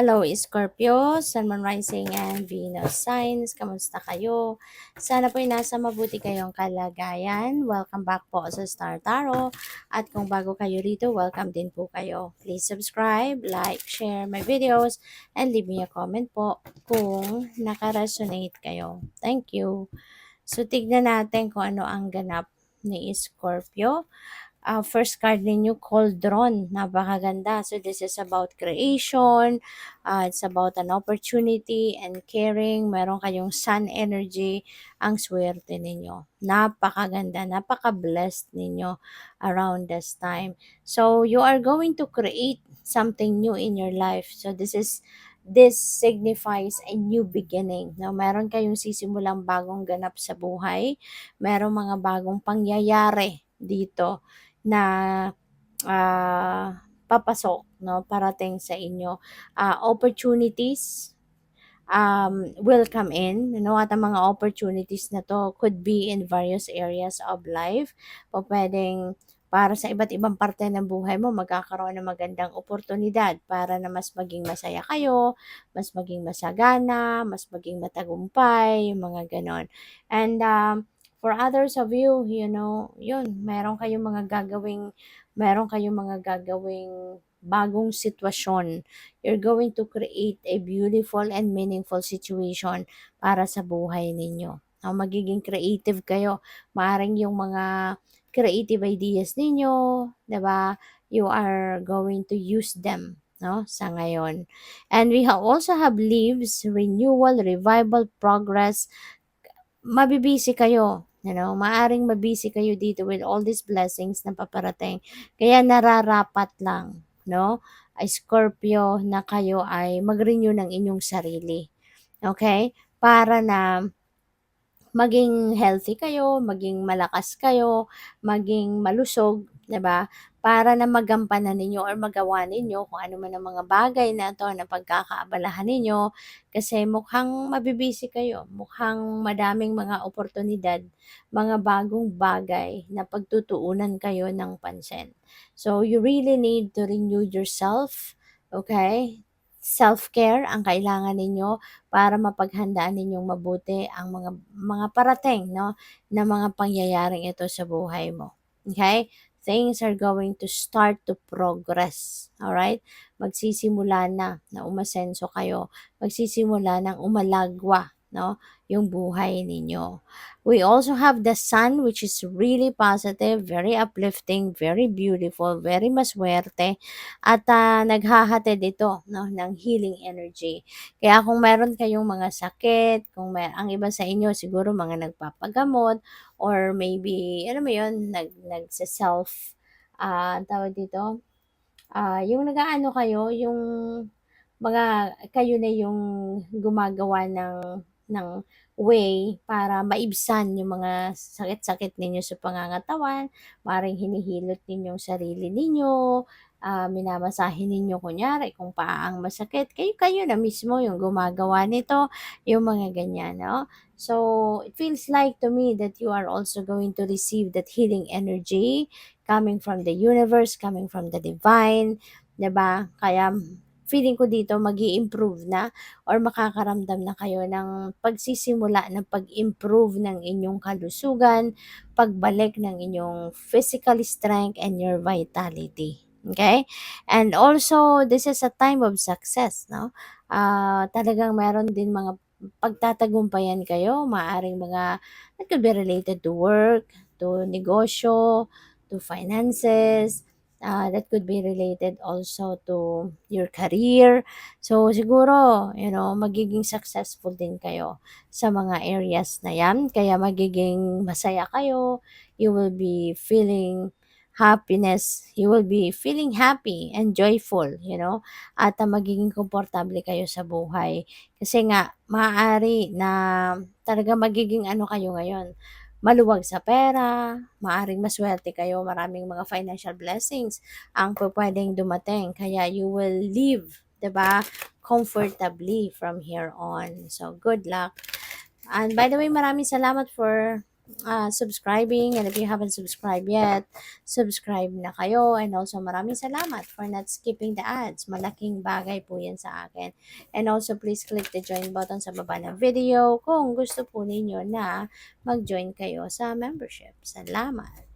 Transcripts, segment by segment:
Hello, Scorpio, Sun, Moon, Rising, and Venus signs. Kamusta kayo? Sana po'y nasa mabuti kayong kalagayan. Welcome back po sa Star Tarot. At kung bago kayo rito, welcome din po kayo. Please subscribe, like, share my videos, and leave me a comment po kung naka-resonate kayo. Thank you. So, tignan natin kung ano ang ganap ni Scorpio. First card ninyo, Cauldron. Napakaganda. So, this is about creation. It's about an opportunity and caring. Meron kayong sun energy. Ang swerte ninyo. Napakaganda. Napaka-blessed ninyo around this time. So, you are going to create something new in your life. So, this signifies a new beginning. Now, meron kayong sisimulang bagong ganap sa buhay. Merong mga bagong pangyayari dito na papasok, no, parating sa inyo. Opportunities will come in, at ang mga opportunities na to could be in various areas of life. O pwedeng para sa iba't ibang parte ng buhay mo, magkakaroon ng magandang oportunidad para na mas maging masaya kayo, mas maging masagana, mas maging matagumpay, yung mga ganon. And for others of you, yun, meron kayong mga gagawing bagong sitwasyon. You're going to create a beautiful and meaningful situation para sa buhay ninyo. Magiging creative kayo. Maaring yung mga creative ideas ninyo, 'di ba? You are going to use them, no, sa ngayon. And we also have leaves, renewal, revival, progress. Mabibisi kayo, maaring mabisi kayo dito with all these blessings na paparating. Kaya nararapat lang, no, ay Scorpio, na kayo ay mag-renew ng inyong sarili. Okay? Para na maging healthy kayo, maging malakas kayo, maging malusog, 'di ba? Para na magampanan ninyo or magawa ninyo kung ano man ang mga bagay na 'to na pagkakaabalahan ninyo, kasi mukhang mabibisi kayo, mukhang madaming mga oportunidad, mga bagong bagay na pagtutuunan kayo ng pansin. So, you really need to renew yourself, okay? Self-care ang kailangan ninyo para mapaghandaan ninyong mabuti ang mga parating, no, na mga pangyayaring ito sa buhay mo. Okay? Things are going to start to progress. All right? Magsisimula na umasenso kayo. Magsisimula ng umalagwa, no, yung buhay ninyo. We also have the sun, which is really positive, very uplifting, very beautiful, very maswerte, at naghahatid ito, no, ng healing energy. Kaya kung meron kayong mga sakit, ang iba sa inyo siguro mga nagpapagamot, or maybe, alam mo yun, nagsa-self, tawag dito, yung nag-aano kayo, yung kayo na yung gumagawa ng way para maibsan yung mga sakit-sakit ninyo sa pangangatawan, maaaring hinihilot ninyo yung sarili ninyo, minamasahe ninyo kunyari kung paa ang masakit, kayo na mismo yung gumagawa nito, yung mga ganyan, no? So, it feels like to me that you are also going to receive that healing energy coming from the universe, coming from the divine, 'di ba? Kaya feeling ko dito magi-improve na or makakaramdam na kayo ng pagsisimula ng pag-improve ng inyong kalusugan, pagbalik ng inyong physical strength and your vitality. Okay? And also, this is a time of success, no? Talagang meron din mga pagtatagumpayan kayo, maaring mga that could be related to work, to negosyo, to finances, that could be related also to your career. So, siguro, magiging successful din kayo sa mga areas na yan. Kaya magiging masaya kayo. You will be feeling happiness. You will be feeling happy and joyful, at magiging komportable kayo sa buhay. Kasi nga, maaari na talaga magiging ano kayo ngayon, maluwag sa pera, maaring maswerte kayo, maraming mga financial blessings ang pwedeng dumating. Kaya you will live, 'di ba, comfortably from here on. So, good luck. And by the way, maraming salamat for subscribing, and if you haven't subscribed yet, subscribe na kayo. And also, maraming salamat for not skipping the ads. Malaking bagay po yan sa akin. And also, please click the join button sa baba ng video kung gusto po ninyo na mag-join kayo sa membership. Salamat!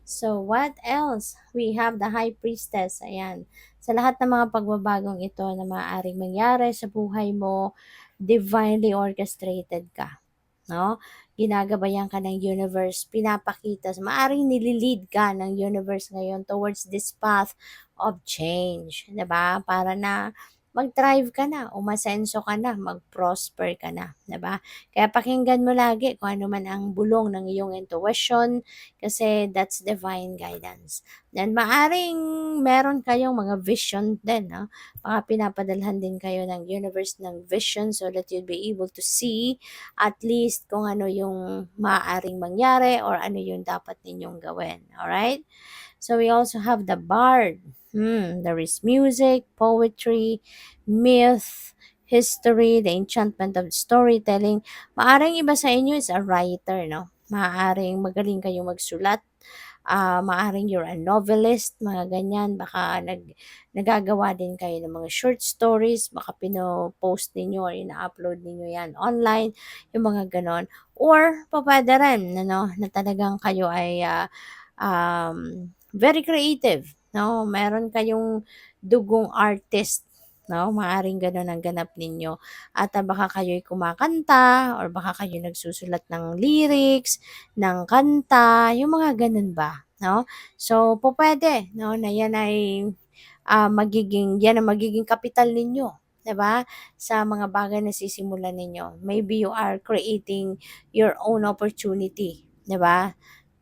So, what else? We have the High Priestess. Ayan. Sa lahat ng mga pagbabagong ito na maaaring mangyari sa buhay mo, divinely orchestrated ka. No? Ginagabayan ka ng universe, pinapakita, maaring nililid ka ng universe ngayon towards this path of change, 'di ba? Para na mag-thrive ka na, umasenso ka na, mag-prosper ka na, 'di ba? Kaya pakinggan mo lagi kung ano man ang bulong ng iyong intuition kasi that's divine guidance. Then maaring meron kayong mga vision din, no? Baka pinapadalhan din kayo ng universe ng vision so that you'll be able to see at least kung ano yung maaaring mangyari or ano yung dapat ninyong gawin. Alright? So we also have the bard. There is music, poetry, myth, history, the enchantment of storytelling. Maaring iba sa inyo is a writer, no? Maaring magaling kayong magsulat, maaring you're a novelist, mga ganyan, baka nagagawa din kayo ng mga short stories, baka pino-post ninyo or ina-upload ninyo yan online, yung mga ganon. Or, pwede rin, ano, na talagang kayo ay very creative, no? Meron kayong dugong artist, no? Maaring ganon ang ganap ninyo. At baka kayo'y kumakanta or baka kayo nagsusulat ng lyrics, ng kanta, yung mga ganun ba, no? So, pwede, no, na yan ay yan ang magiging kapital ninyo, 'di ba? Sa mga bagay na sisimulan ninyo. Maybe you are creating your own opportunity, 'di ba?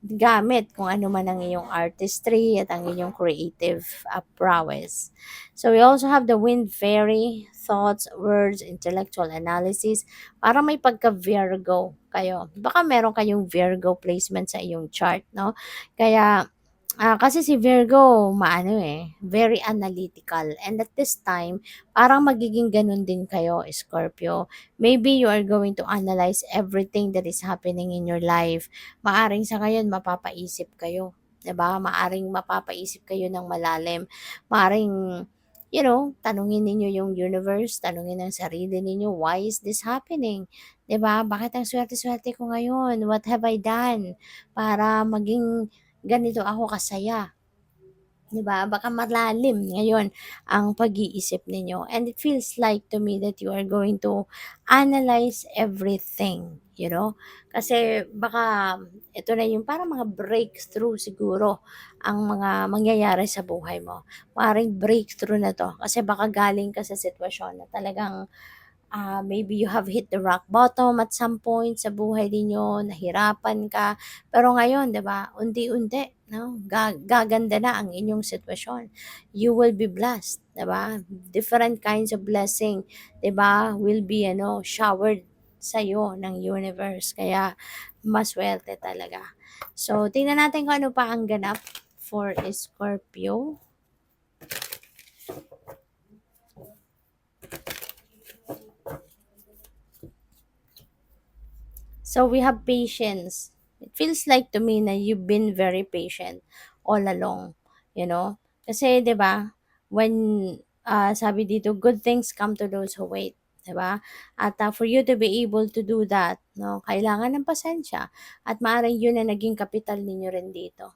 Gamit kung ano man ang iyong artistry at ang iyong creative prowess. So we also have the wind fairy, thoughts, words, intellectual analysis, para may pagka-Virgo kayo. Baka meron kayong Virgo placement sa iyong chart, no? Kaya kasi si Virgo maano, very analytical, and at this time parang magiging gano'n din kayo, Scorpio. Maybe you are going to analyze everything that is happening in your life. Maaring sa ngayon mapapaisip kayo, 'di ba? Maaring mapapaisip kayo ng malalim. Maaring, tanungin ninyo yung universe, tanungin ang sarili ninyo, "Why is this happening?" 'Di ba? "Bakit ang swerte-swerte ko ngayon? What have I done para maging ganito ako kasaya?" 'Di ba? Baka malalim ngayon ang pag-iisip ninyo, and it feels like to me that you are going to analyze everything, Kasi baka ito na yung parang mga breakthrough siguro ang mga mangyayari sa buhay mo. Maaaring breakthrough na 'to kasi baka galing ka sa sitwasyon na talagang maybe you have hit the rock bottom at some point sa buhay ninyo, nahirapan ka. Pero ngayon, 'di ba, unti-unti, no, gaganda na ang inyong sitwasyon. You will be blessed, 'di ba? Different kinds of blessing, 'di ba, will be showered sa iyo ng universe. Kaya maswerte talaga. So, tingnan natin kung ano pa ang ganap for Scorpio. So we have patience. It feels like to me na you've been very patient all along, you know? Kasi 'di ba, when sabi dito, good things come to those who wait, 'di ba? At for you to be able to do that, no, kailangan ng pasensya at maaaring yun na naging kapital ninyo rin dito,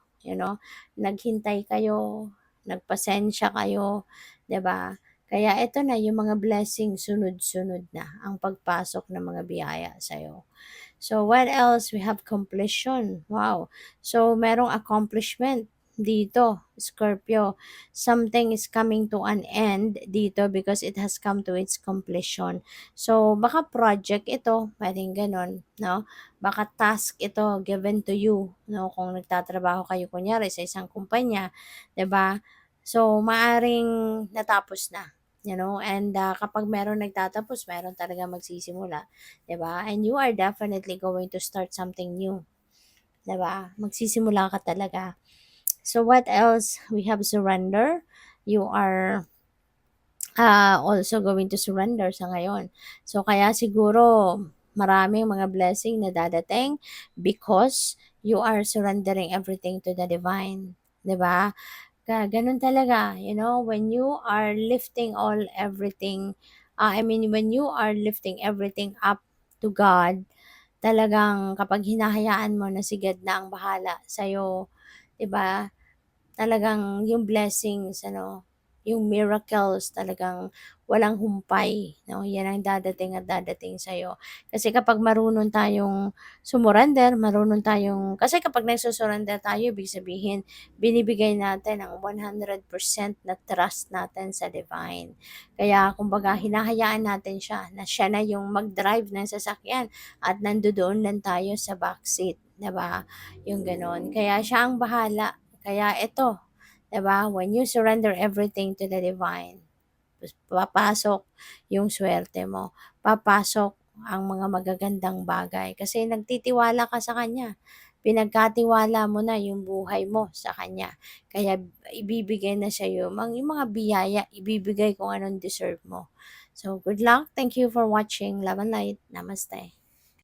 Naghintay kayo, nagpasensya kayo, 'di ba? Kaya ito na yung mga blessing sunod-sunod na ang pagpasok ng mga biyaya sa'yo. So, what else? We have completion. Wow. So, merong accomplishment dito, Scorpio. Something is coming to an end dito because it has come to its completion. So, baka project ito, pwedeng ganon, no? Baka task ito given to you, no? Kung nagtatrabaho kayo kunyari sa isang kumpanya, 'di ba? So, maaring natapos na, and kapag meron nagtatapos, meron talaga magsisimula. 'Di ba? And you are definitely going to start something new, 'di ba? Magsisimula ka talaga. So what else? We have surrender. You are also going to surrender sa ngayon. So kaya siguro maraming mga blessing na dadating because you are surrendering everything to the divine, 'di ba? Ganun talaga, when you are lifting everything, I mean, when you are lifting everything up to God, talagang kapag hinahayaan mo na si God na ang bahala sa'yo, 'di ba? Talagang yung blessings yung miracles talagang walang humpay 'no, 'yan ang dadating sa'yo. Kasi kapag marunong tayong marunong tayong kasi kapag tayo ibig sabihin binibigay natin ang 100% na trust natin sa divine. Kaya kumbaga hinahayaan natin siya na siya na yung mag-drive ng sasakyan at nandodoon lang tayo sa backseat, 'di ba? Yung gano'n. Kaya siya ang bahala. Kaya ito, 'di ba, when you surrender everything to the divine, papasok yung swerte mo, papasok ang mga magagandang bagay kasi nagtitiwala ka sa kanya. Pinagkatiwala mo na yung buhay mo sa kanya. Kaya ibibigay na sa iyo yung mga biyaya, ibibigay kung anong deserve mo. So, good luck. Thank you for watching. Love and light. Namaste.